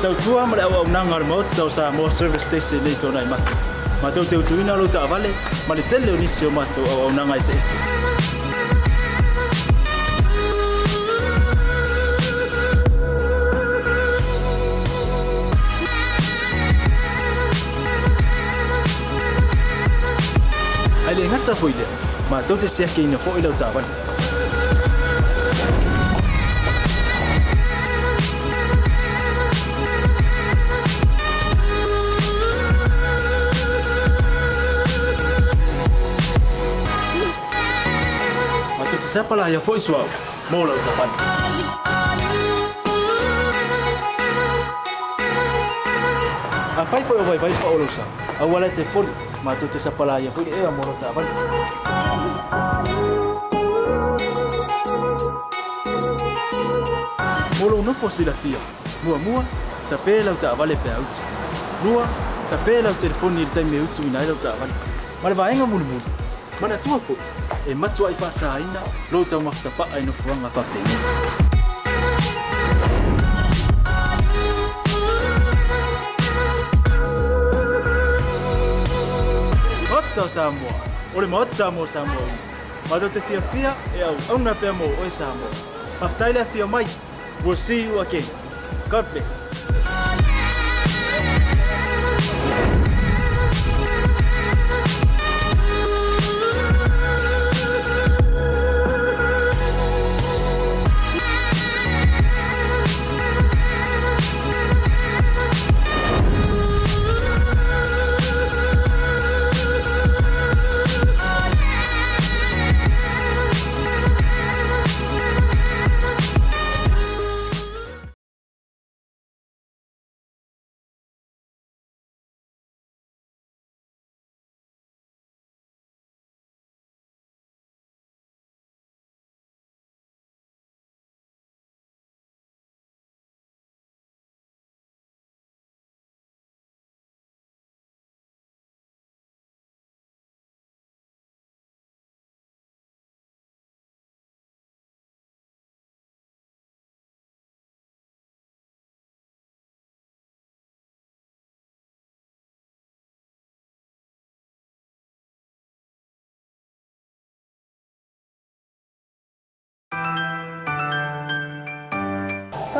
tau tua ma le au nanga mo tau sa mo service station nei tona i matu. Ma tau teu tuina lo ta vale ma le tele onisi o matu au nanga ese ese. Ai le ngata foi le ma tau te sia ke ina fo i lo ta vale. Siapa lah yang voice wow mau lau tapan. Apa itu awal baik pak ulusa. Awalnya telepon, matu tu siapa lah yang voice mau lau tapan. Mulu no posilah dia. Mua tapi lau tapan lepas out. Mua tapi lau telefon ni time out tu ina lau tapan. Malah baenga mulu. Mana tua fo? E matua I whasa aina, lo tau maftapa ai no fuanga whapeni. Ota Samoa, ore maota mo Samoa. Mato te fia e au na pea mo oi Samoa. Maftaile fia mai. We'll see you again. God bless.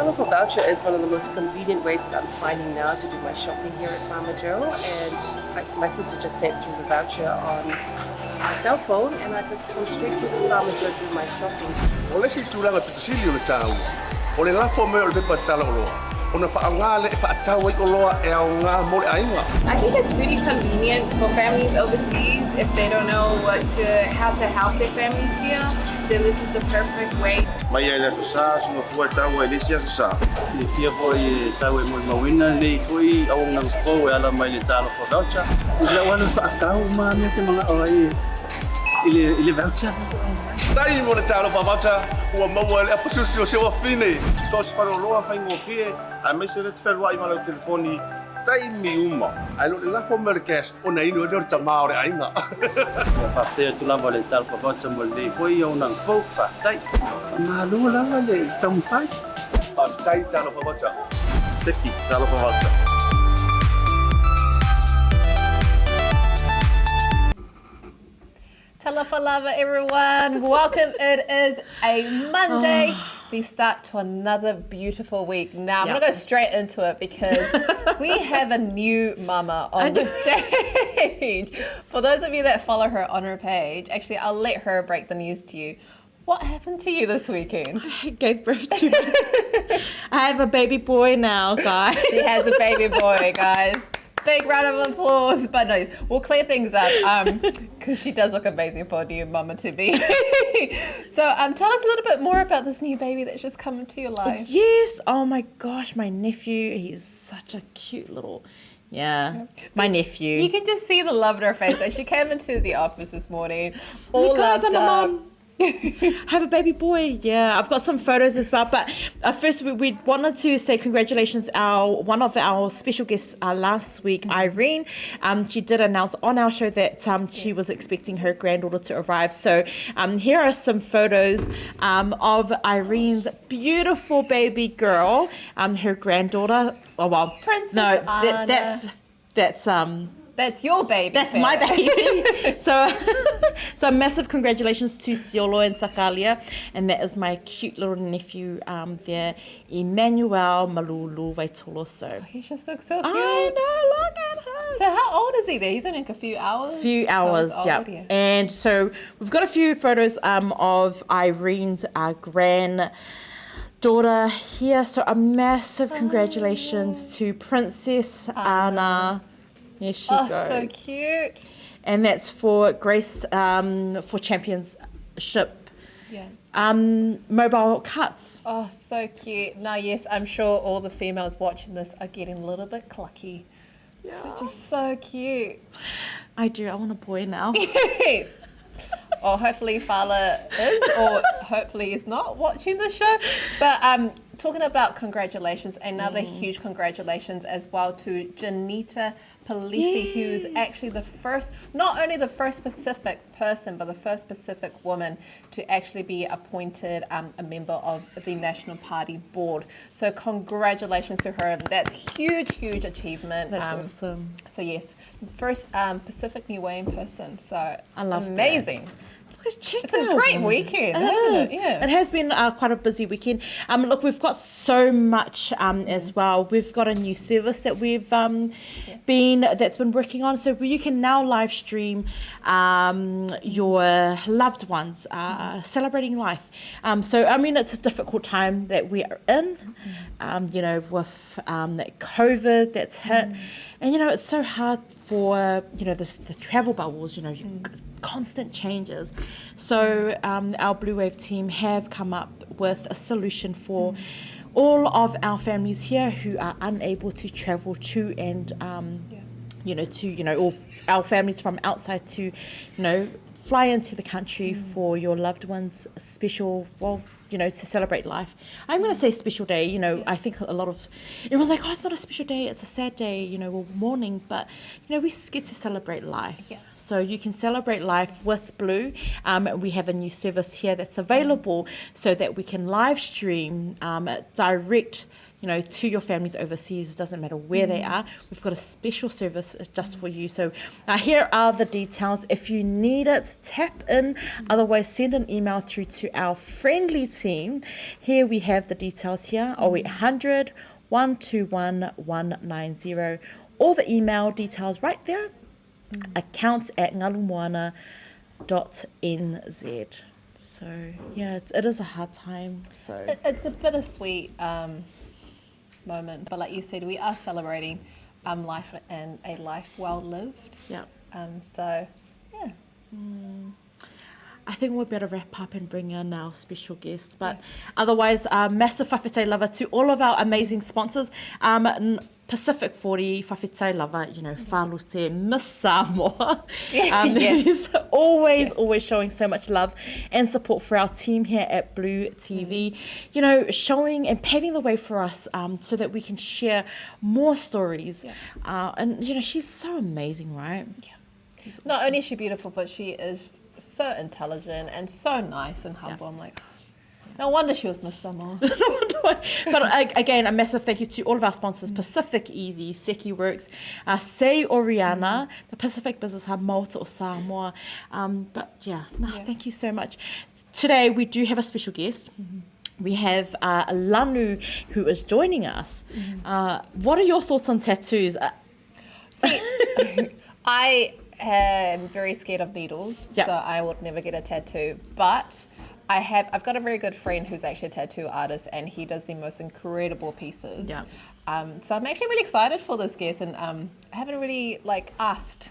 For voucher is one of the most convenient ways that I'm finding now to do my shopping here at Farmer Joe, and my sister just sent through the voucher on my cell phone, and I just come straight to Farmer Joe to do my shopping. Ole si tulanga pitusili ole tau. Ole la fo me ole pepa tala olo. Ona fa ngale fa tau o loa e au nga mo ainga. I think it's really convenient for families overseas if they don't know how to help their families here. Then this is the perfect way. Mai ai sa suma fua tau e lisia sa. Ni fia foi sa we mo mawina le foi au nga fo e ala mai le talo for voucher. Ila wana fa tau ma me te mga oi. Ile voucher. Dai mo le talo pa voucher o mo le apusu se o fine. So se para loa fa ngo fie. A me se le tfelwa I ma le telefoni. Tai mi uma. Ai lo la fo me le cash. Ona ino le tama o ainga. Fa te tu lava le talo for voucher mo le foi au nga fo fa tai. Ma lo la le tampai. Pa tai talo pa voucher. Teki talo pa voucher. Talafalava everyone, welcome. It is a Monday. We start to another beautiful week. Now I'm gonna go straight into it because we have a new mama on the stage. For those of you that follow her on her page, actually I'll let her break the news to you. What happened to you this weekend? I gave birth to I have a baby boy now, guys. She has a baby boy, guys. Big round of applause. But no, we'll clear things up because she does look amazing for a new mama to be. So tell us a little bit more about this new baby that's just come into your life. Yes. Oh my gosh, my nephew. He's such a cute little... Yeah, my nephew. You can just see the love in her face. Like she came into the office this morning, all loved up. I have a baby boy. Yeah, I've got some photos as well. But first, we wanted to say congratulations. One of our special guests last week, Irene. She did announce on our show that she was expecting her granddaughter to arrive. So here are some photos of Irene's beautiful baby girl, her granddaughter. Oh well, Princess no, Anna. That's your baby. That's my baby. So massive congratulations to Siolo and Sakalia. And that is my cute little nephew there, Emmanuel Malulu Vaitoloso. He just looks so cute. I know, look at him. So how old is he there? He's only like a few hours? Few hours, yeah. And so we've got a few photos of Irene's granddaughter here. So a massive congratulations to Princess Anna. Here she goes. So cute. And that's for Grace for Championship mobile cuts. Oh, so cute. Now, yes, I'm sure all the females watching this are getting a little bit clucky. Yeah. They're just so cute. I do. I want a boy now. Or hopefully Fala is, or hopefully is not watching the show. But talking about congratulations, another huge congratulations as well to Janita Palisi, who is actually the first, not only the first Pacific person, but the first Pacific woman to actually be appointed a member of the National Party board. So congratulations to her. That's huge achievement. That's awesome. So yes, first Pacific Niuean person. So I love amazing. That. It's a great weekend, hasn't it? Yeah. It has been quite a busy weekend. Look, we've got so much as well. We've got a new service that we've that's been working on. So you can now live stream your loved ones celebrating life. So I mean, it's a difficult time that we are in. With that COVID that's hit, and it's so hard for the travel bubbles. Constant changes. So our Blue Wave team have come up with a solution for all of our families here who are unable to travel to and all our families from outside to fly into the country for your loved ones special to celebrate life. I'm going to say special day. I think a lot of everyone's like, oh, it's not a special day, it's a sad day, or mourning, but we get to celebrate life. Yeah. So you can celebrate life with Blue. We have a new service here that's available so that we can live stream direct to your families overseas. It doesn't matter where they are. We've got a special service just for you. So here are the details. If you need it, tap in. Otherwise, send an email through to our friendly team. Here we have the details here. 0800 121 190. All the email details right there. accounts@ngalumuana.nz. So, yeah, it is a hard time. So it's a bittersweet moment, but like you said, we are celebrating life and a life well lived. Yeah. So yeah. I think we'd better wrap up and bring in our special guest. But otherwise, massive whawhitai lava to all of our amazing sponsors. Pacific 40, whawhitai lava, Whalute, Miss Samoa. He's always showing so much love and support for our team here at Blue TV. Showing and paving the way for us so that we can share more stories. Yeah. And she's so amazing, right? Yeah. Awesome. Not only is she beautiful, but she is so intelligent and so nice and humble. I'm like, no wonder she was Miss Samoa. But again, a massive thank you to all of our sponsors: Pacific Easy, Seki Works, Sei Oriana, the Pacific Business Hub, Malta or Samoa. Thank you so much. Today we do have a special guest. We have Lanu who is joining us. What are your thoughts on tattoos? See, I am very scared of needles, so I would never get a tattoo. But I've got a very good friend who's actually a tattoo artist, and he does the most incredible pieces. Yeah. So I'm actually really excited for this guest, and I haven't really asked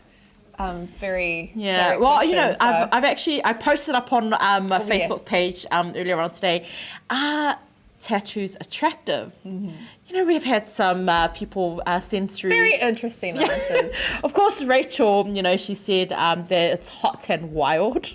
very direct questions, so. I posted up on my Facebook page earlier on today. Are tattoos attractive? we've had some people send through. Very interesting answers. Of course, Rachel, she said that it's hot and wild,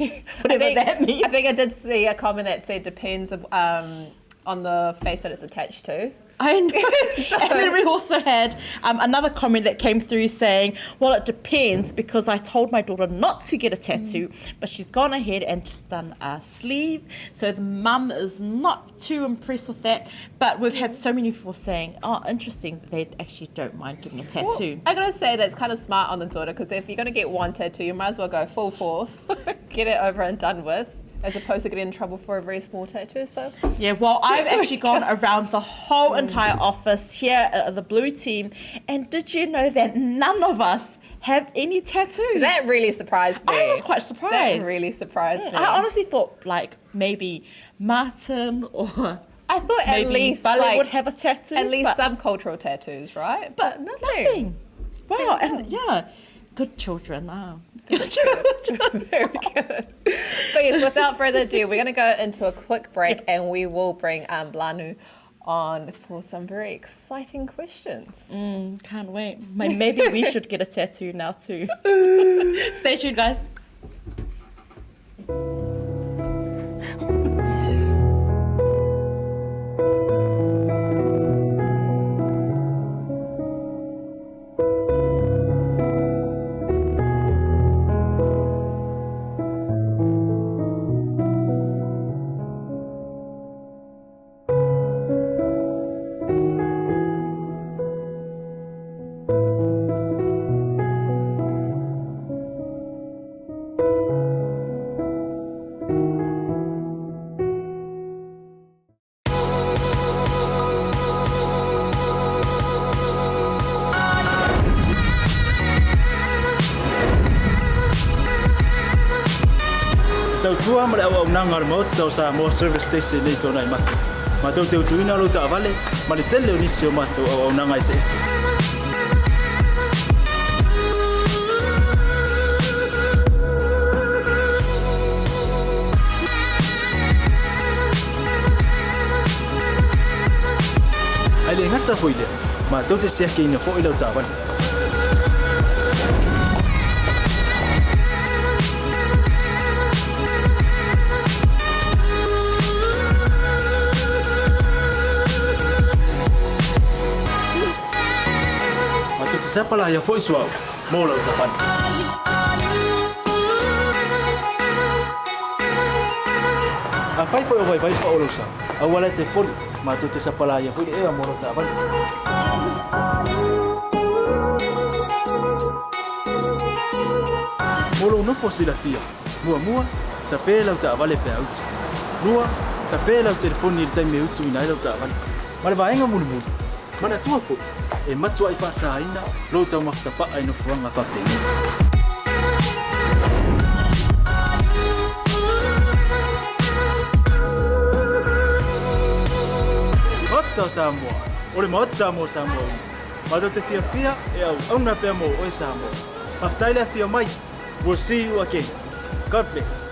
whatever that means. I think I did see a comment that said depends on the face that it's attached to. I know. And then we also had another comment that came through saying, well, it depends because I told my daughter not to get a tattoo, but she's gone ahead and just done a sleeve. So the mum is not too impressed with that. But we've had so many people saying, oh, interesting, they actually don't mind getting a tattoo. Well, I gotta say that's kind of smart on the daughter because if you're gonna get one tattoo, you might as well go full force, get it over and done with, as opposed to getting in trouble for a very small tattoo. So yeah, well, I've actually gone around the whole entire office here at the Blue team, and did you know that none of us have any tattoos? So that really surprised me. I was quite surprised. That really surprised me. I honestly thought like maybe Martin or I thought at least Bali would have a tattoo. At least some cultural tattoos, right? But nothing. Wow, and yeah, good children. Oh. Good children. Very good. But yes, without further ado, we're going to go into a quick break and we will bring Lanu on for some very exciting questions. Can't wait. Maybe we should get a tattoo now too. Stay tuned, guys. Tau tua ma le au nanga remote tau sa mo service station nei tona I matu. Ma tau te utuina lo ta vale ma le tele ni sio matu au nanga ese. Ai le ngata foile ma tau te sia ke ina fo ilo ta vale. Siapa lah yang voice wow mau lah ucapan. Apa itu yang baik pak ulusa? Awalnya telepon, matu tu siapa lah yang voice mau lah ucapan. Mulu no posila fia, mua tapi lau tak vale Pea out. Nua tapi lau telefon ni time out ina lau tak vale. Malah baenga mulu. Mana tua fo? Matua I fasa ina lo tau maktapa ai no fuanga papeli. Mata Samoa. Ore mata mo Samoa. Mata te fia e au na pe mo o Samoa. Aftaila fia mai. We'll see you again. God bless.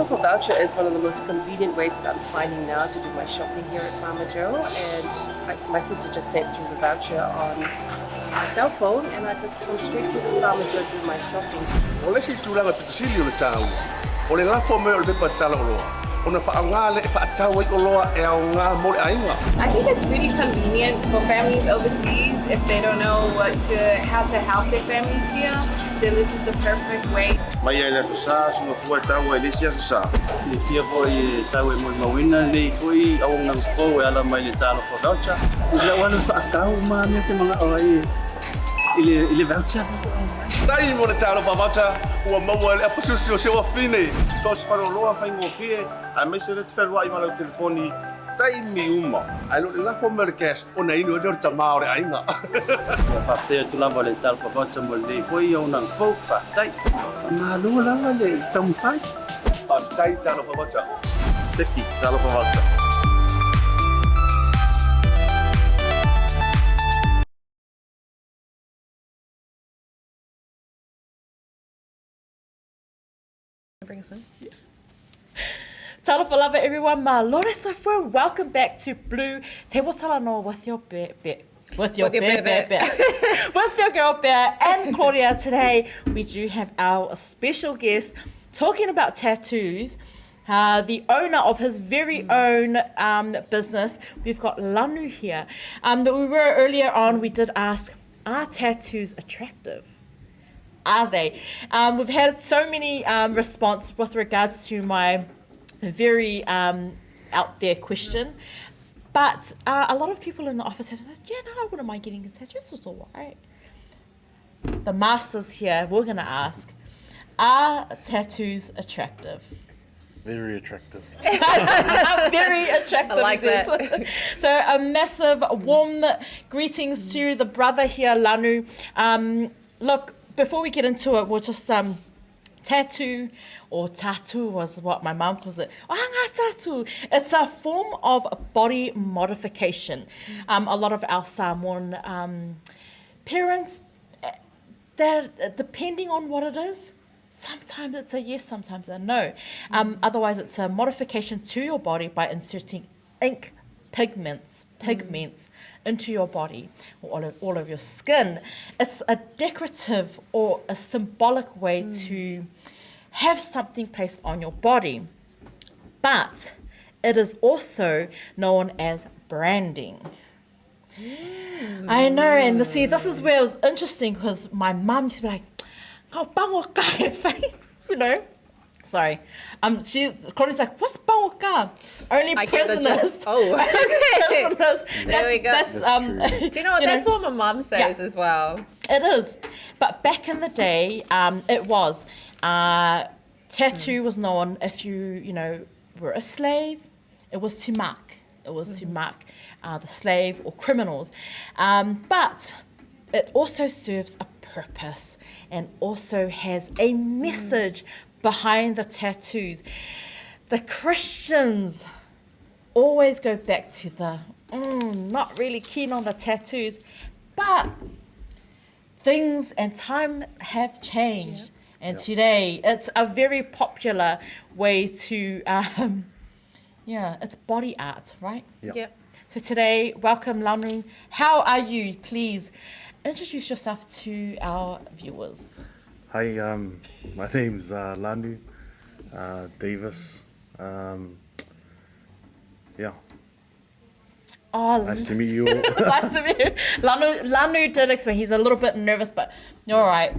BluTable voucher is one of the most convenient ways that I'm finding now to do my shopping here at Farmer Joe, and my sister just sent through the voucher on my cell phone, and I just come straight to Farmer Joe to do my shopping. O le si tūranga pitusili o le tāu. O le lafo me o le pepa tala o loa. ona whaanga le e whaatau i o loa e au ngā mo le ainga. I think it's really convenient for families overseas if they don't know how to help their families here. Then this is the perfect way. Mai ai le sa sino fua tau e le sia sa. Le fia foi sa we mo mawina le foi au nang fo e ala mai le talo for voucher. Ila wana whaakau ma me te mga oi ile voucher. Tai mo le talo pa voucher ua maua le apususi o se wa fine. So se paro loa fai ngo fie a me se le te whelua i mana telefoni tai mi uma. Ai lo le lafo me le cash ona ino e le tamao le ainga. Whapea tu lava le talo for voucher mo le foi au nang fo whaatai. Ma lua lava le tampai. Pa tai talo pa voucher. Teki talo pa voucher. Bring us in. Talofa lava everyone, ma lore sofa. Welcome back to BluTable Talanoa with your with your girl Pea and Claudia. Today we do have our special guest talking about tattoos. The owner of his very own business. We've got Lanu here. But we were earlier on. We did ask, are tattoos attractive? Are they? We've had so many response with regards to my very out there question, but a lot of people in the office have said, yeah, no, I wouldn't mind getting a tattoo. It's just all right. The masters here, we're going to ask, are tattoos attractive? Very attractive. Very attractive. I like that. So a massive warm greetings to the brother here, Lanu. Look, before we get into it, we'll just tattoo, or tattoo was what my mum calls it. Ohanga tattoo. It's a form of body modification. A lot of our Samoan parents, depending on what it is, sometimes it's a yes, sometimes a no. Otherwise, it's a modification to your body by inserting ink pigments into your body or all of your skin. It's a decorative or a symbolic way to have something placed on your body. But it is also known as branding. I know, and see, this is where it was interesting because my mum used to be like, you know. Sorry. Claudia's like, what's Baoka? Only prisoners. Oh, okay. Prisoners. There we go. That's, Do you know what? That's what my mum says as well. It is. But back in the day, it was. Tattoo was known if you were a slave. It was to mark. It was to mark the slave or criminals. But it also serves a purpose and also has a message behind the tattoos. The Christians always go back to the not really keen on the tattoos, but things and times have changed, and today it's a very popular way to it's body art, right? Yep. So today, welcome Lanu. How are you? Please introduce yourself to our viewers. Hi, my name's Lanu Davis. Oh, Nice to meet you all. nice to meet you. Lanu did explain. He's a little bit nervous, but you're all right.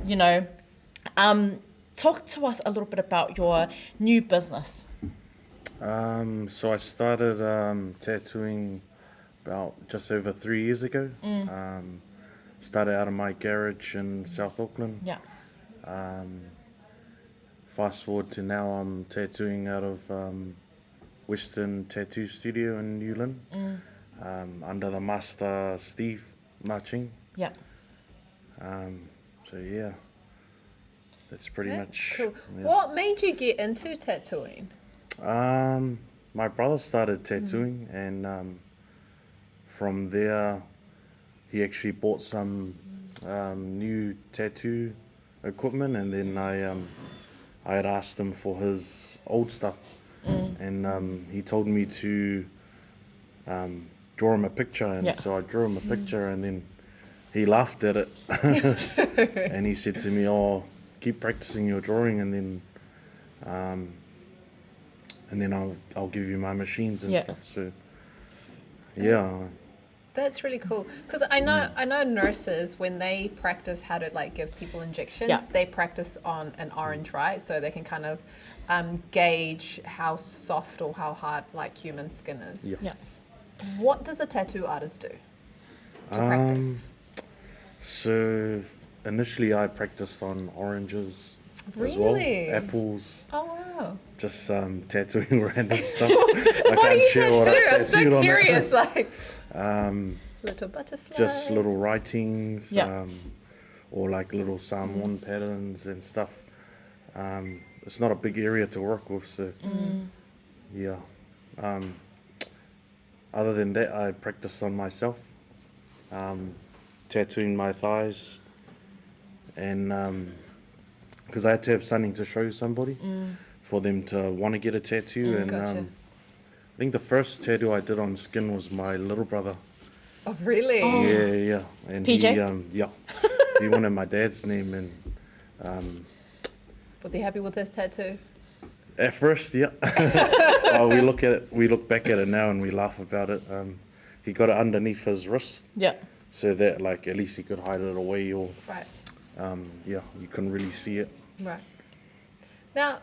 Talk to us a little bit about your new business. So I started tattooing about just over 3 years ago. Started out of my garage in South Auckland. Yeah. Fast forward to now, I'm tattooing out of Western Tattoo Studio in New Lynn, under the master Steve Marching. Yeah. So yeah, that's pretty much Cool. yeah. What made you get into tattooing? My brother started tattooing, and from there, he actually bought some new tattoo equipment, and then I had asked him for his old stuff, and he told me to draw him a picture, and so I drew him a picture, and then he laughed at it, and he said to me, "Oh, keep practicing your drawing," and then and then I'll give you my machines and Yeah. stuff. So yeah. That's really cool because I know nurses when they practice how to like give people injections, they practice on an orange, right? So they can kind of gauge how soft or how hard like human skin is. Yeah. Yeah. What does a tattoo artist do to practice? So initially I practiced on oranges as well, Really? apples, Oh wow! just tattooing random stuff. What do you tattoo? I'm so tattooed on it. curious. Like little butterfly. Just little writings, Yeah. or like little Psalm 1 patterns and stuff. It's not a big area to work with, so yeah. Other than that, I practiced on myself, tattooing my thighs, and because I had to have something to show somebody for them to want to get a tattoo. And Gotcha. I think the first tattoo I did on skin was my little brother. Oh really? Yeah. And PJ? he wanted my dad's name, and Was he happy with his tattoo? at first, yeah. We look back at it now and we laugh about it. He got it underneath his wrist, Yeah. so that like at least he could hide it away, or Right. you couldn't really see it. Right. Now,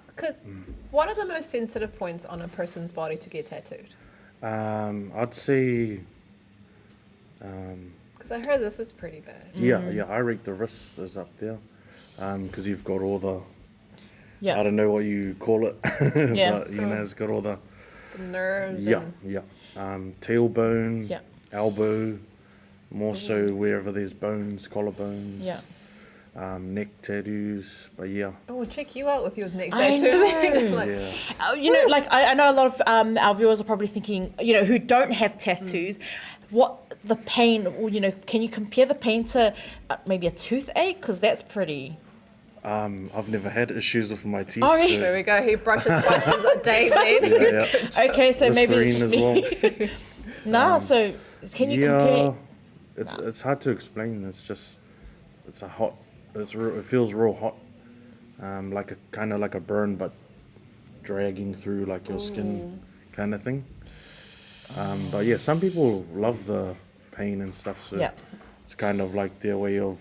what are the most sensitive points on a person's body to get tattooed? I'd say, Because I heard this is pretty bad. yeah, I rate the wrist is up there, because you've got all the, Yeah. I don't know what you call it, Yeah. but it's got all the, The nerves. yeah, And, tailbone, Yeah. elbow, more so wherever there's bones, collarbones, Yeah. neck tattoos, but yeah. oh, we'll check you out with your next I tattoo. know. Like, Yeah. You know, like I know a lot of our viewers are probably thinking, you know, who don't have tattoos, what the pain, or, you know, can you compare the pain to maybe a toothache? Because that's pretty. I've never had issues with my teeth. Oh, really? so- there we go. He brushes twice a day, please. yeah. Okay, so maybe it's just Listerine me. No, so can you compare? It's hard to explain. It's just it's a hot. It feels real hot, like a kind of like a burn, but dragging through like your skin, kind of thing. But yeah, some people love the pain and stuff. So Yeah. it's kind of like their way of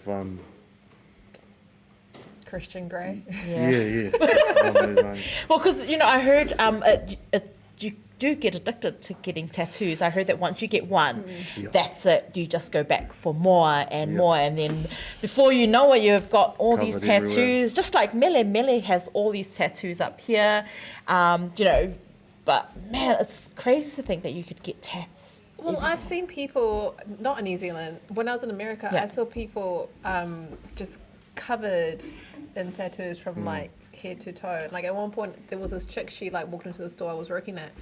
Christian Grey. yeah. Along those lines. Well, because you know, I heard you do get addicted to getting tattoos. I heard that once you get one, Yeah. that's it. You just go back for more and Yeah. more, and then before you know it, you've got all these Covered tattoos. everywhere. Just like Mele has all these tattoos up here, you know. But man, it's crazy to think that you could get tats. Well, I've seen people, not in New Zealand, when I was in America, Yeah. I saw people just covered in tattoos from like head to toe. Like at one point, there was this chick, she like walked into the store I was working at,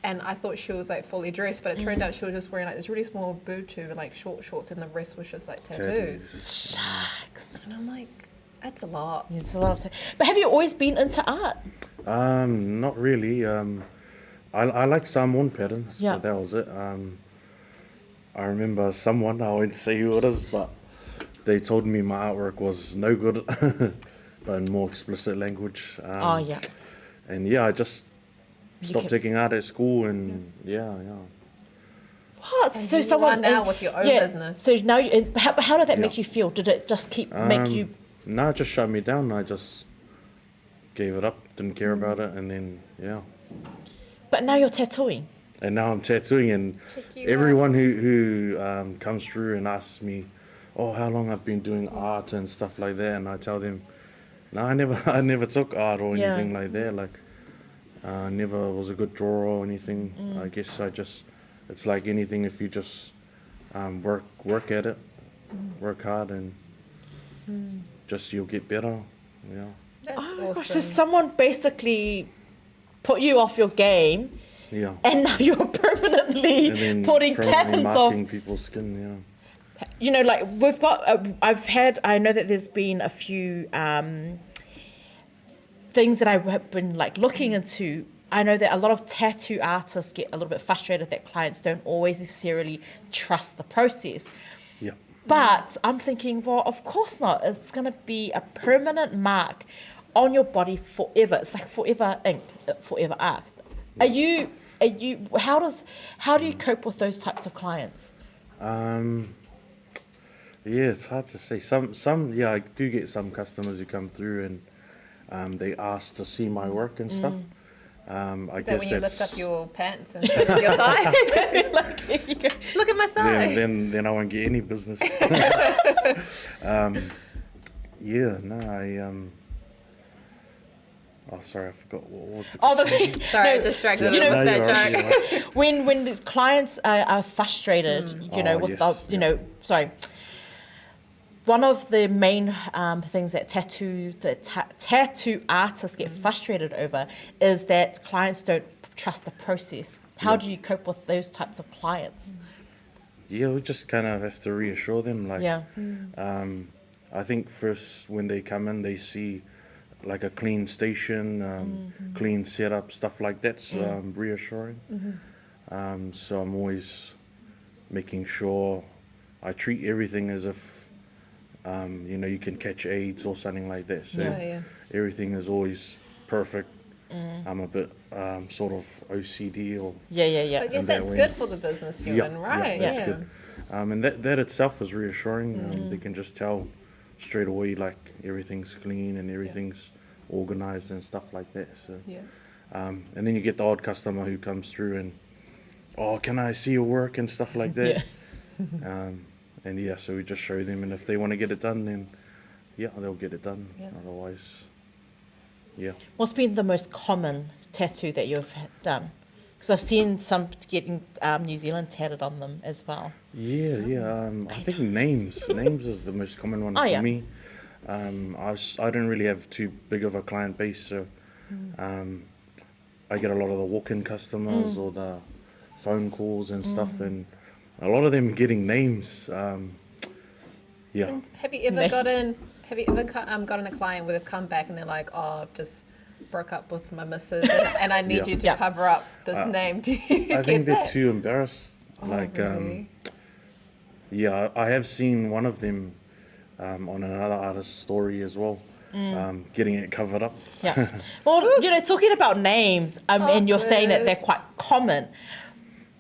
and I thought she was like fully dressed, but it turned out she was just wearing like this really small boob tube and like short shorts, and the rest was just like tattoos. Shucks. And I'm like, that's a lot. Yeah, it's a lot of. But have you always been into art? Not really. I like Psalm 1 patterns, Yeah. but that was it. I remember someone, I won't say who it is, but they told me my artwork was no good, but in more explicit language. Oh yeah. And yeah, I just stopped kept- taking art at school, and yeah. What? So you someone are now and- with your own business. So now, how did that make Yeah. you feel? Did it just keep make you? No, it just shut me down. I just gave it up, didn't care about it, and then yeah. But now you're tattooing. And now I'm tattooing, and Check you everyone who comes through and asks me, "Oh, how long I've been doing art and stuff like that," and I tell them, "No, I never took art or Yeah. anything like that. Like, I never was a good drawer or anything. I guess it's like anything. If you just work at it, work hard, and just you'll get better. Yeah." That's Oh my awesome. gosh! So someone basically put you off your game, Yeah. and now you're permanently And then putting permanently patterns marking of. people's skin. You know, like we've got. I know that there's been a few things that I have been like looking into. I know that a lot of tattoo artists get a little bit frustrated that clients don't always necessarily trust the process. Yeah. But I'm thinking, well, of course not. It's going to be a permanent mark on your body forever. It's like forever ink, forever art. Are you? How do you cope with those types of clients? Yeah, it's hard to say. Some, yeah, I do get some customers who come through and they ask to see my work and stuff. I Is that guess when you that's, lift up your pants and show them your thigh? Like, here you go. Look at my thigh. then I won't get any business. Yeah, no, oh, sorry, I forgot what was the question. Sorry, I distracted You know, with No, you're that right, joke. you're right. when the clients are frustrated, you know, Oh, with yes, the, you know, sorry. One of the main things that tattoo artists get frustrated over is that clients don't trust the process. How do you cope with those types of clients? Yeah, we just kind of have to reassure them. Like, Yeah. I think first when they come in, they see like a clean station, clean setup, stuff like that's reassuring. So I'm always making sure I treat everything as if, you know, you can catch AIDS or something like that. So everything is always perfect. I'm a bit sort of OCD or I Yeah. guess And that's that good way- for the business you're in, right? Yeah, that's good. And that itself is reassuring. They can just tell straight away like everything's clean and everything's organized and stuff like that. So and then you get the odd customer who comes through and, oh, can I see your work and stuff like that. And yeah, so we just show them, and if they want to get it done, then yeah, they'll get it done. Otherwise, yeah. What's been the most common tattoo that you've done? Because I've seen some getting New Zealand tatted on them as well. Yeah. I think names is the most common one Oh, for yeah. me. I don't really have too big of a client base, so I get a lot of the walk-in customers or the phone calls and stuff, and a lot of them getting names. Yeah. Have you ever gotten a client where they've come back and they're like, oh, I've just broke up with my missus and I need you to Yeah. cover up this name. Do you I get think they're that? too embarrassed. Really? Yeah, I have seen one of them on another artist's story as well, getting it covered up. Yeah. Well, you know, talking about names, and you're saying that they're quite common.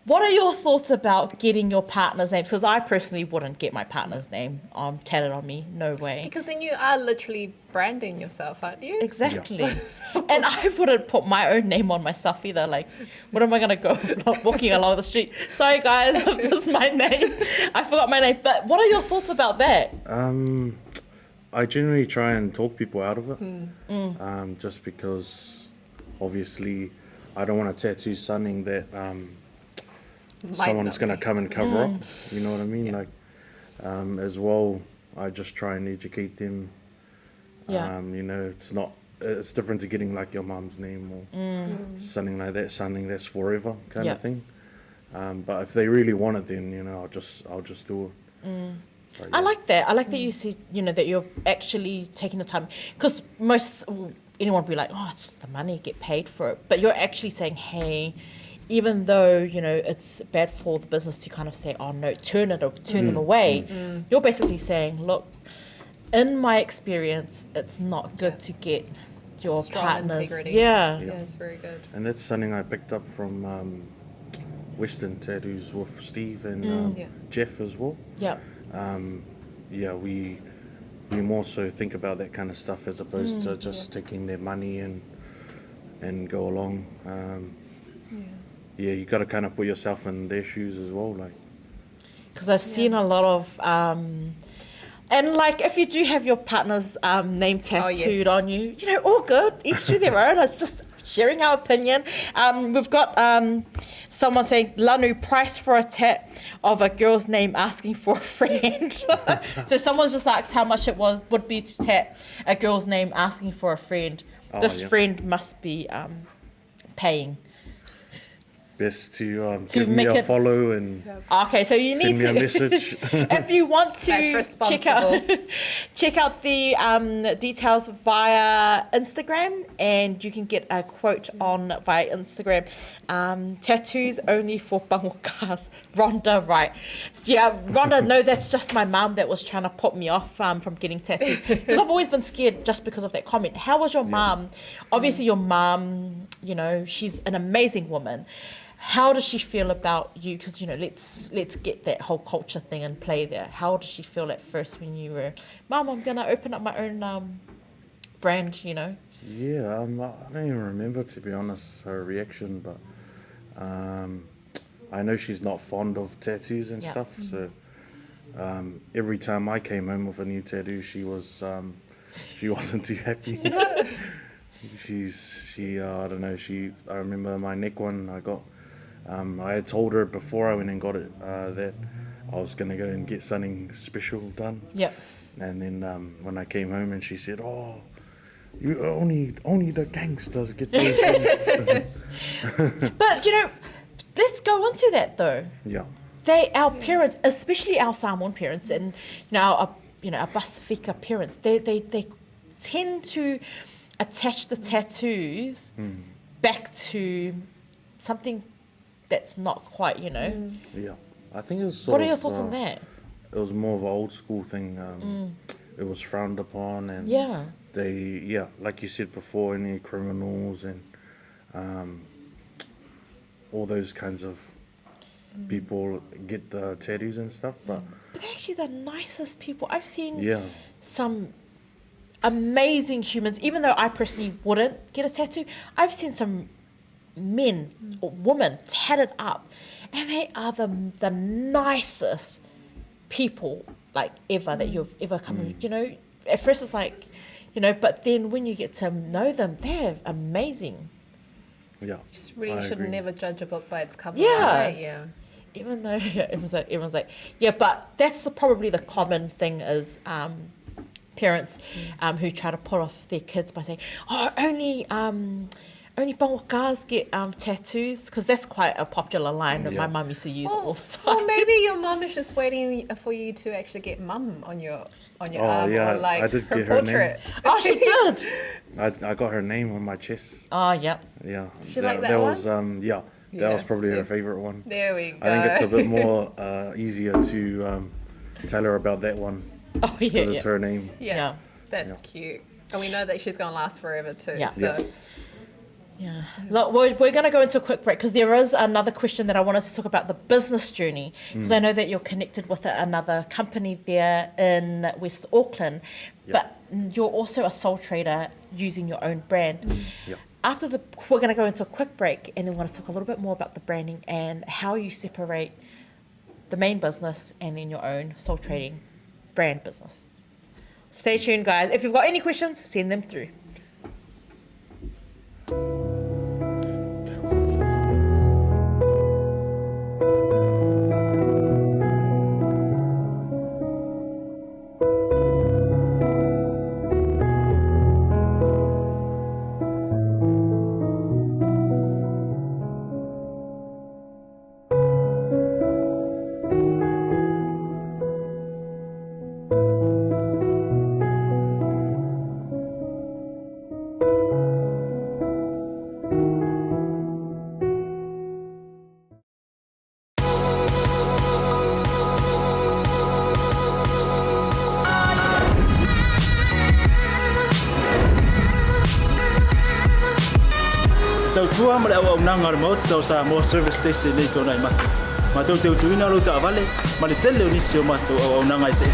What are your thoughts about getting your partner's name? Because I personally wouldn't get my partner's name tatted on me. No way. Because then you are literally branding yourself, aren't you? Exactly. And I wouldn't put my own name on myself either. Like, what am I going to go walking along the street? Sorry, guys, this is my name. I forgot my name. But what are your thoughts about that? I generally try and talk people out of it, just because obviously I don't want to tattoo something that someone's going to come and cover up. You know what I mean? Like, as well, I just try and educate them. You know, it's different to getting like your mum's name or something like that, something that's forever kind of thing. But if they really want it, then, you know, I'll just do it. But, I like that. I like that you see, you know, that you're actually taking the time. Because anyone would be like, oh, it's just the money, get paid for it. But you're actually saying, hey, even though, you know, it's bad for the business to kind of say, oh, no, turn them away. You're basically saying, look, in my experience, it's not good to get your Strong partner's. integrity. Yeah. Yeah, it's very good. And that's something I picked up from Western Tattoos with Steve and Jeff as well. Yeah. We more so think about that kind of stuff as opposed to just taking their money and go along. You got to kind of put yourself in their shoes as well, like. Because I've seen a lot of, and like if you do have your partner's name tattooed on you, you know, all good, each to their own. It's just sharing our opinion. We've got someone saying, Lanu, price for a tat of a girl's name asking for a friend. So someone's just asked how much would be to tat a girl's name asking for a friend. This friend must be paying. best to give me make a it- follow and Okay, so you need send me a to, message. if you want That's to responsible. check out the details via Instagram, and you can get a quote on via Instagram. Tattoos only for bangokas. Rhonda, right? Yeah, Rhonda. No, that's just my mum that was trying to put me off from getting tattoos, because I've always been scared just because of that comment. How was your mum? Obviously, your mum, you know, she's an amazing woman. How does she feel about you? Because, you know, let's get that whole culture thing in play there. How did she feel at first when you were, Mum, I'm going to open up my own brand, you know? Yeah, I don't even remember, to be honest, her reaction, but I know she's not fond of tattoos and Yeah. stuff, so every time I came home with a new tattoo, she wasn't too happy. I don't know, I remember my neck one I got, I had told her before I went and got it that I was going to go and get something special done. Yep. And then when I came home and she said, "Oh, you only the gangsters get those things." But, you know, let's go into that, though. Yeah. Our parents, especially our Samoan parents, and our Pasifika parents, they tend to attach the tattoos back to something that's not quite, you know. Yeah. I think it was What are your thoughts on that? It was more of an old school thing. It was frowned upon, and Yeah. like you said before, any criminals and all those kinds of people get the tattoos and stuff. But They're actually the nicest people. I've seen yeah, some amazing humans, even though I personally wouldn't get a tattoo. I've seen some men or women tatted up, and they are the nicest people like ever that you've ever come. You know, at first it's like, you know, but then when you get to know them, they're amazing. yeah. Just really I should agree. never judge a book by its cover. Yeah. Right? Yeah. Even though everyone's like, yeah, but that's probably the common thing is parents who try to put off their kids by saying, oh, only bangokas get tattoos, because that's quite a popular line that my mum used to use all the time. Well, maybe your mum is just waiting for you to actually get mum on your Oh, arm, yeah, or like I did her get her name. portrait. Oh, she did. I got her name on my chest. Oh, yep. Yeah. She like that was Yeah, that was probably see. her favorite one. There we go. I think it's a bit more easier to tell her about that one Oh, yeah, because yeah. it's her name. Yeah, that's cute. And we know that she's going to last forever too. Yeah. So. Yeah. Yeah. Look, we're going to go into a quick break because there is another question that I wanted to talk about, the business journey, because I know that you're connected with another company there in West Auckland, but you're also a sole trader using your own brand. Yeah. We're going to go into a quick break, and then we're going to talk a little bit more about the branding and how you separate the main business and then your own sole trading brand business. Stay tuned, guys. If you've got any questions, send them through. Tau tua ma le au nanga mo tau sa mo service station nei tona i matu. Ma tau teu tuina lo ta vale, ma le tele ni sio ma tau au nanga i se.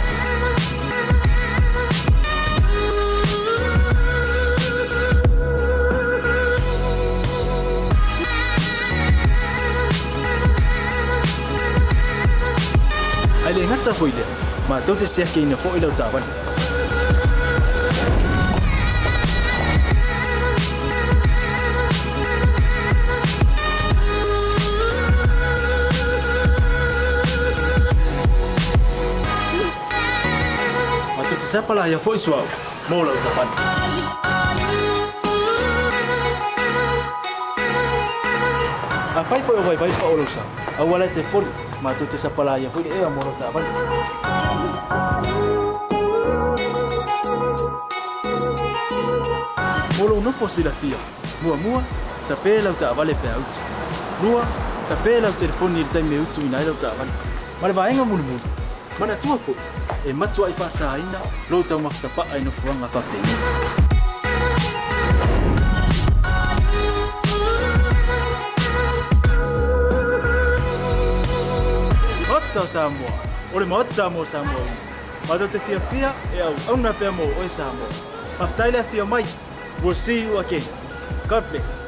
Ai le ngata hoile, ma tau te sia ke ina fo i lo ta vale. Siapa lah yang voice wow? Mau lah ucapan. fai fo vai vai pa olosa. Awala te poli, ma to te sapala ia fo e a moro ta vale. Molo no posila fia. Mua, tapela ta vale pe out. Nua, tapela o telefoni il time utu ina ila ta vale. Male vaenga mulu. Mana tua fo. E matua I fa saina, lo ta mafta pa ai no fuanga fa pe. Mota Samoa, ore mota mo Samoa. Mado te fia e au na pe mo o Samoa. Maftaila fia mai. We'll see you again. God bless.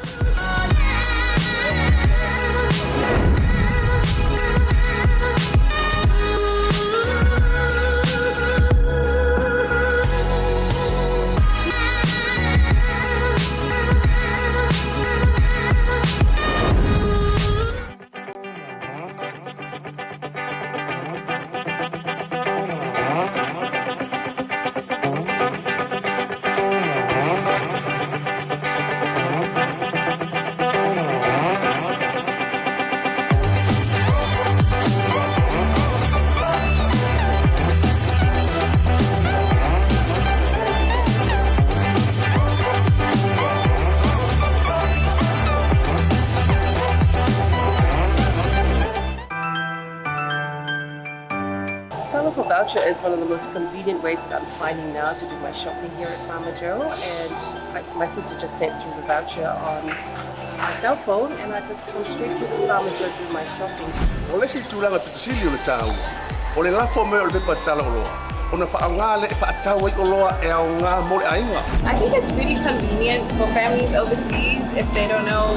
Telephone voucher is one of the most convenient ways that I'm finding now to do my shopping here at Farmer Joe, and my sister just sent through the voucher on my cell phone, and I just come straight here to Farmer Joe to do my shopping. O le si tūlanga pitusili o le tāu. O le lafo me o le pepa tala o loa. O na whaanga le e whaatau ai o loa e au ngā mole ainga. I think it's really convenient for families overseas if they don't know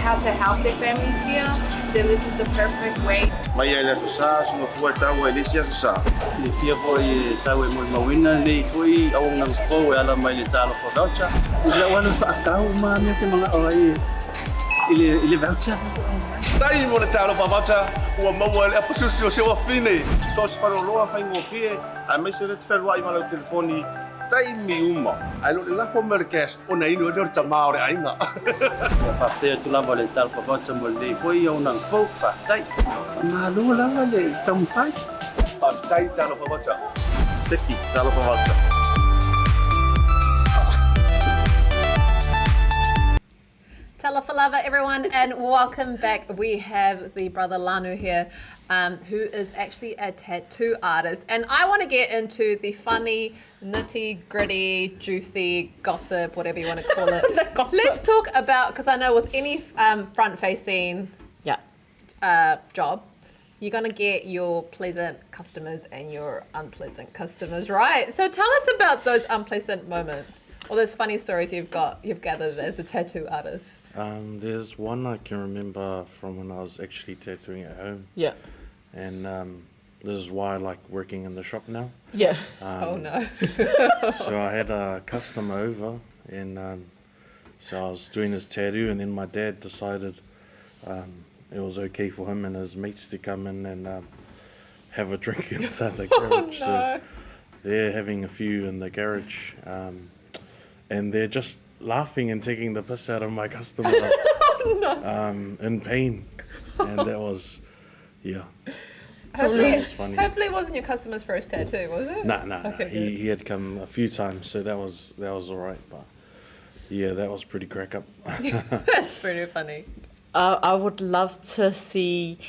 how to help their families here. Then this is the perfect way. Mai ai le sa sunga fua tau ai le sia sa. Le fia foi sau e mol mawina le foi au nang fo e ala mai le talo for voucher. Ila wana whaatau ma me te mga orai ile voucher. Tai mo le talo pa voucher ua maua le apususi o sewa fine. So se paro loa whai ngō fie, a me se le te wherua I malau telefoni tai mi uma. Ai lo le lafo me le cash o na inu e lor tamao re ainga. Whaptea tu lava le talo for voucher mo le foi au nang fo whaptai. Ma lua lava le tampai. Tai talo pa voucher. Teki talo pa voucher. Talafalava, everyone, and welcome back. We have the brother Lanu here, who is actually a tattoo artist. And I want to get into the funny, nitty gritty, juicy gossip, whatever you want to call it. The gossip. Let's talk about, because I know with any front-facing job, you're going to get your pleasant customers and your unpleasant customers, right? So tell us about those unpleasant moments or those funny stories you've gathered as a tattoo artist. There's one I can remember from when I was actually tattooing at home. Yeah. And this is why I like working in the shop now. Yeah. Oh no. So I had a customer over, and so I was doing his tattoo, and then my dad decided it was okay for him and his mates to come in and have a drink inside the garage. So they're having a few in the garage, and they're just laughing and taking the piss out of my customer in pain. And that was, Hopefully, that was funny. hopefully it wasn't your customer's first tattoo, was it? No. Okay, He had come a few times, so that was all right. But yeah, that was pretty crack up. That's pretty funny. I would love to see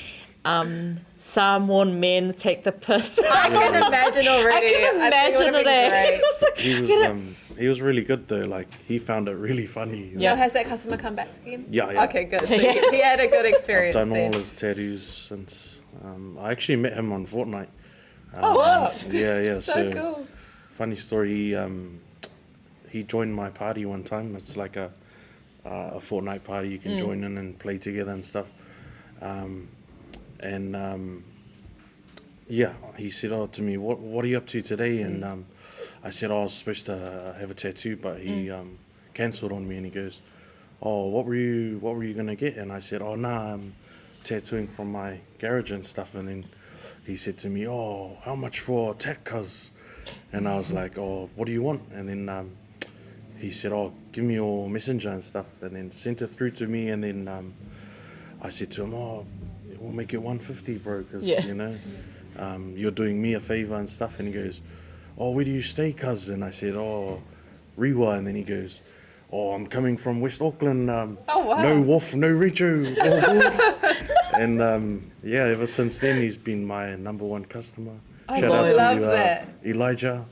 Samoan men take the piss. I can imagine already. I can imagine it. It was like, He was really good though. Like he found it really funny. Yeah. Has that customer come back again? Yeah. Okay, good. So he had a good experience. I've done then. all his tattoos since. I actually met him on Fortnite. What? Yeah. So cool. Funny story. He joined my party one time. It's like a Fortnite party. You can join in and play together and stuff. He said, to me, what are you up to today? And I said, I was supposed to have a tattoo, but he cancelled on me, and he goes, what were you gonna get? And I said, I'm tattooing from my garage and stuff. And then he said to me, how much for a tat, cuz? And I was like, what do you want? And then he said, give me your messenger and stuff, and then sent it through to me. And then I said to him, "Oh, we'll make it 150, bro, because Yeah. you know, you're doing me a favor and stuff." And he goes, "Oh, where do you stay, cuz?" And I said, "Oh, Rewa." And then he goes, "Oh, I'm coming from West Auckland. Oh, wow. No Wolf, no Richo." All good." And yeah, ever since then, he's been my number one customer. I Shout out love to that. Elijah.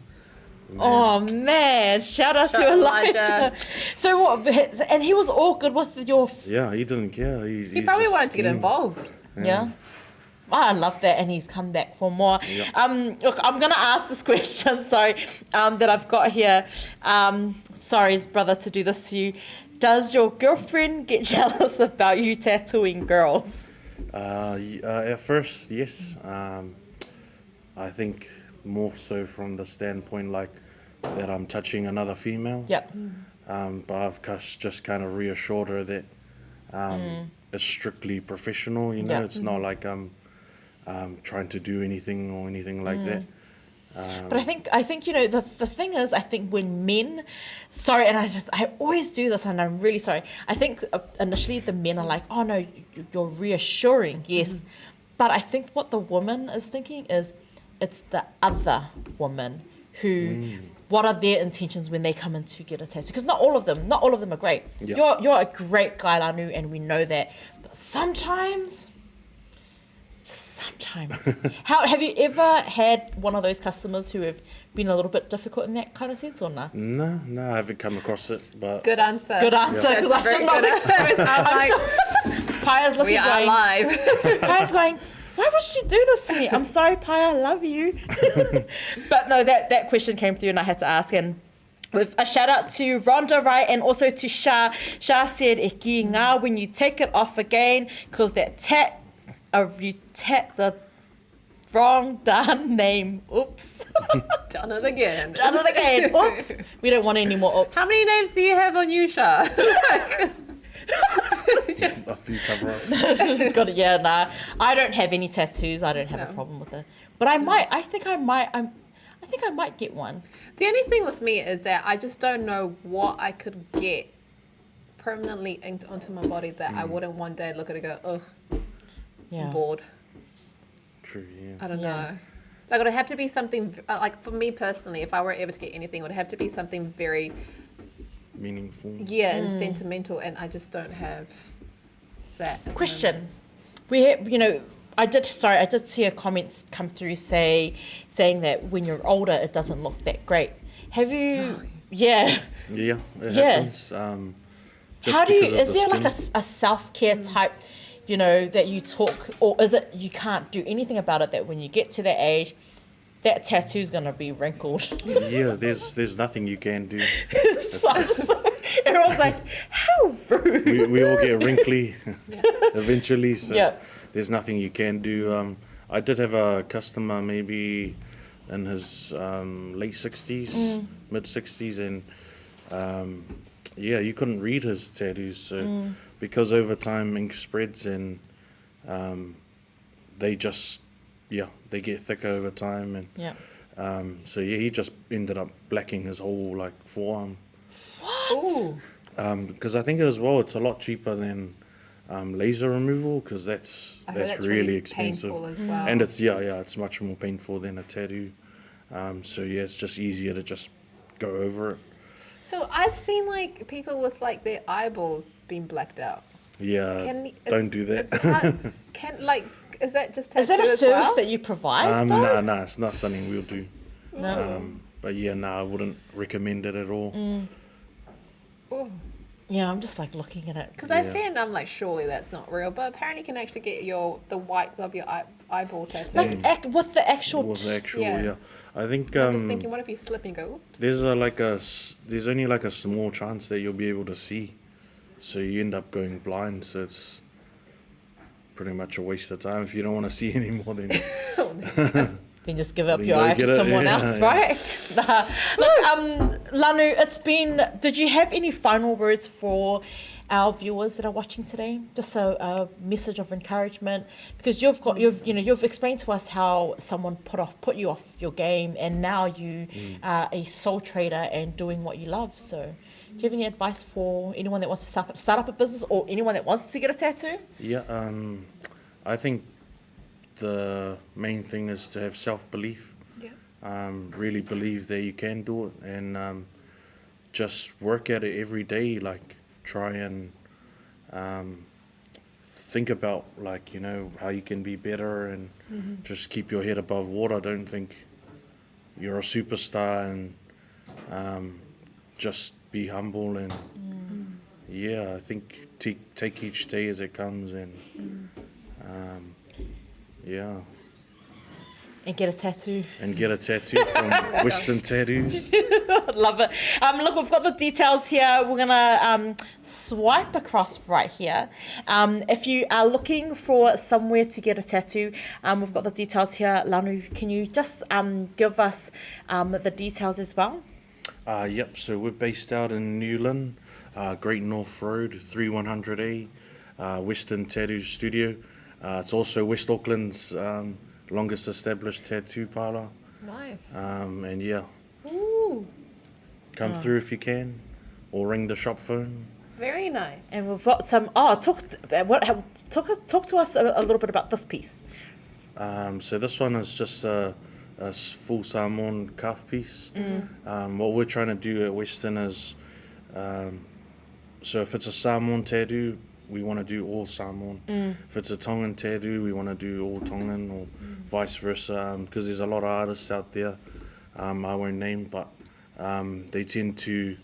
Oh man, shout out to Shout out Elijah. Elijah. So what? And he was all good with your. Yeah, he didn't care. He probably wanted to get involved. Yeah. I love that, and he's come back for more. Yep. Look, I'm gonna ask this question. Sorry, that I've got here. Sorry, brother, to do this to you. Does your girlfriend get jealous about you tattooing girls? At first, yes. I think more so from the standpoint like that I'm touching another female. Yep. But I've just kind of reassured her that it's strictly professional. You know, Yeah. it's not like I'm trying to do anything or anything like that. But I think you know the thing is, I think when men, sorry, and I always do this, and I'm really sorry. I think initially the men are like, oh no, you're reassuring, yes, but I think what the woman is thinking is, it's the other woman who, what are their intentions when they come in to get a tattoo? Because not all of them are great. Yeah. You're a great guy, Lanu, and we know that. But sometimes. How have you ever had one of those customers who have been a little bit difficult in that kind of sense, or not? No, I haven't come across it. But Good answer. Good answer, because I should not expose. Paya's looking We are going. live. Paya's going, why would she do this to me? I'm sorry, Paya, I love you. But no, that question came through and I had to ask. And with a shout out to Rhonda, right, and also to Shah. Shah said, "E ki ngā when you take it off again, because that tat, you tat the wrong darn name. Oops." Done it again. Done it again. Oops. We don't want any more oops. How many names do you have on you, Shah? a few cover-ups. Got it. Yeah, nah. I don't have any tattoos. I don't have a problem with it. But I might. I think I might get one. The only thing with me is that I just don't know what I could get permanently inked onto my body that I wouldn't one day look at it and go, ugh, Yeah. I'm bored. True, yeah. I don't Yeah. know. Like, it would have to be something, like, for me personally, if I were ever to get anything, it would have to be something very, Meaningful. and sentimental, and I just don't have that. at the moment. Question. We have, you know, I did see a comment come through saying that when you're older, it doesn't look that great. Have you? Yeah. Yeah, it Yeah. happens. Just How do you? because of Is the there like skin. a self-care type, you know, that you talk, or is it you can't do anything about it? That when you get to that age, that tattoo's gonna be wrinkled. Yeah, there's nothing you can do. Everyone's like, how rude. We all get wrinkly eventually, so Yeah. there's nothing you can do. I did have a customer maybe in his late 60s, mid 60s, and you couldn't read his tattoos. So because over time ink spreads and they just they get thicker over time, and he just ended up blacking his whole like forearm. Ooh. Because I think as well it's a lot cheaper than laser removal, because that's I heard really expensive, painful as well. and it's much more painful than a tattoo. It's just easier to just go over it. So I've seen like people with like their eyeballs being blacked out. Yeah, don't do that. Is that just Is that tattoo a as service well? that you provide? though? No, it's not something we'll do. No. But I wouldn't recommend it at all. Ooh. Yeah, I'm just like looking at it. Because I've Yeah. seen, I'm like, surely that's not real. But apparently, you can actually get the whites of your eyeball tattoo. Like with the actual. Was actual, Yeah. I think I'm just thinking, what if you slip and go, oops? there's only like a small chance that you'll be able to see, so you end up going blind. So it's pretty much a waste of time if you don't want to see anymore. Then Then just give up Then your go eye get to it, someone yeah, else, yeah. right? Look, Lanu, did you have any final words for our viewers that are watching today? Just a message of encouragement, because you've explained to us how someone put you off your game, and now you are a soul trader and doing what you love. So you have any advice for anyone that wants to start up a business or anyone that wants to get a tattoo? Yeah, I think the main thing is to have self-belief. Yeah. Really believe that you can do it, and just work at it every day. Like, try and think about, like, you know, how you can be better, and just keep your head above water. Don't think you're a superstar, and just be humble, and yeah, I think take each day as it comes, and yeah. And get a tattoo. And get a tattoo from Western Tattoos. Love it. Look, we've got the details here. We're going to swipe across right here. If you are looking for somewhere to get a tattoo, we've got the details here. Lanu, can you just give us the details as well? Yep, so we're based out in Newland, Great North Road, 3100A, Western Tattoo Studio. It's also West Auckland's longest established tattoo parlour. Nice. And yeah, Ooh. come through if you can, or ring the shop phone. Very nice. And we've got some. Talk to us a little bit about this piece. So this one is just a full Samoan cuff piece. What we're trying to do at Western is, so if it's a Samoan tattoo, we want to do all Samoan. If it's a Tongan tattoo, we want to do all Tongan, or vice versa, because there's a lot of artists out there, I won't name, but they tend to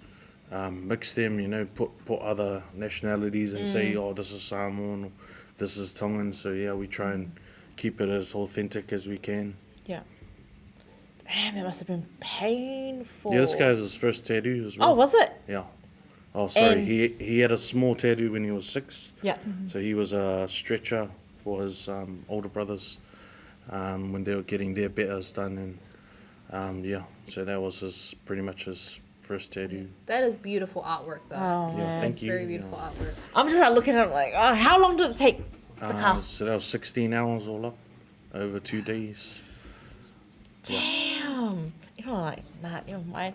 mix them, you know, put other nationalities and say, oh, this is Samoan, or this is Tongan. So yeah, we try and keep it as authentic as we can. Yeah. Damn, that must have been painful. Yeah, this guy's his first tattoo as well. Oh, was it? Yeah. Oh, sorry. And- He had a small tattoo when he was 6. Yeah. So he was a stretcher for his older brothers when they were getting their betters done, and yeah. So that was pretty much his first tattoo. That is beautiful artwork, though. Oh, Yeah, man. thank you. Very beautiful artwork. I'm just like looking at it like, oh, how long did it take the cuff? So that was 16 hours all up, over 2 days. Damn. You're like, nah, never mind.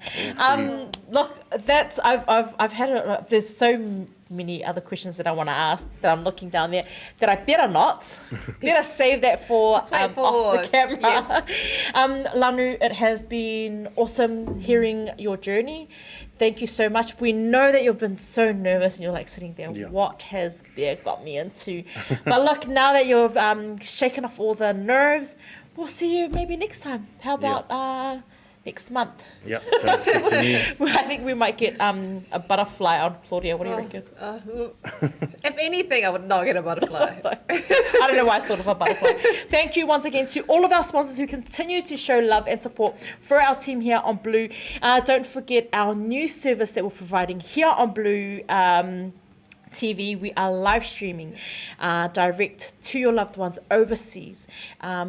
Look, that's I've had it. There's so many other questions that I want to ask that I'm looking down there that I better not. Better save that for off the camera. Yes. Lanu, it has been awesome hearing your journey. Thank you so much. We know that you've been so nervous and you're like sitting there, Yeah. what has Bear got me into? But look, now that you've shaken off all the nerves, we'll see you maybe next time. How about next month? Yeah, sounds good to me. I think we might get a butterfly on Claudia. What do you reckon? If anything, I would not get a butterfly. I don't know why I thought of a butterfly. Thank you once again to all of our sponsors who continue to show love and support for our team here on Blue. Don't forget our new service that we're providing here on Blue TV. We are live streaming direct to your loved ones overseas,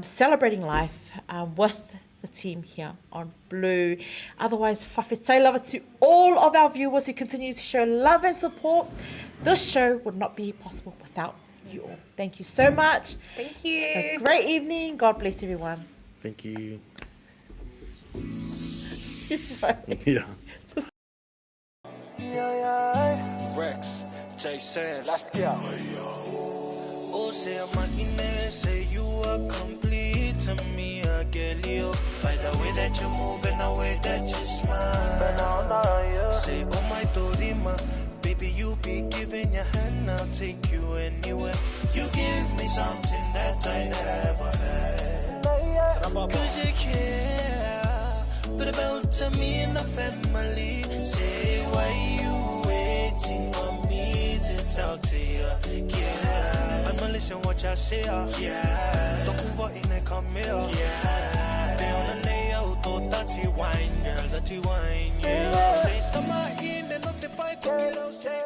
celebrating life with the team here on Blue. Otherwise, whawhetai lava to all of our viewers who continue to show love and support. This show would not be possible without you all. Thank you so much. Thank you. Have a great evening. God bless everyone. Thank you. Right. Yeah. Rex, J Sands. Let's go. Oh, say I'm say you are complete to me, Agelio. By the way that you move and the way that you smile. Say, oh my Dorima, baby, you be giving your hand, I'll take you anywhere. You give me something that I never had. Cause you care, but about to me and the family. Say, why you waiting on me to talk to you? Yeah, I'ma listen what y'all say. Yeah, don't move out in the come here. Yeah, they on the layout, oh, dirty wine, girl, dirty wine. Yeah, say, tama in and not the bite, say,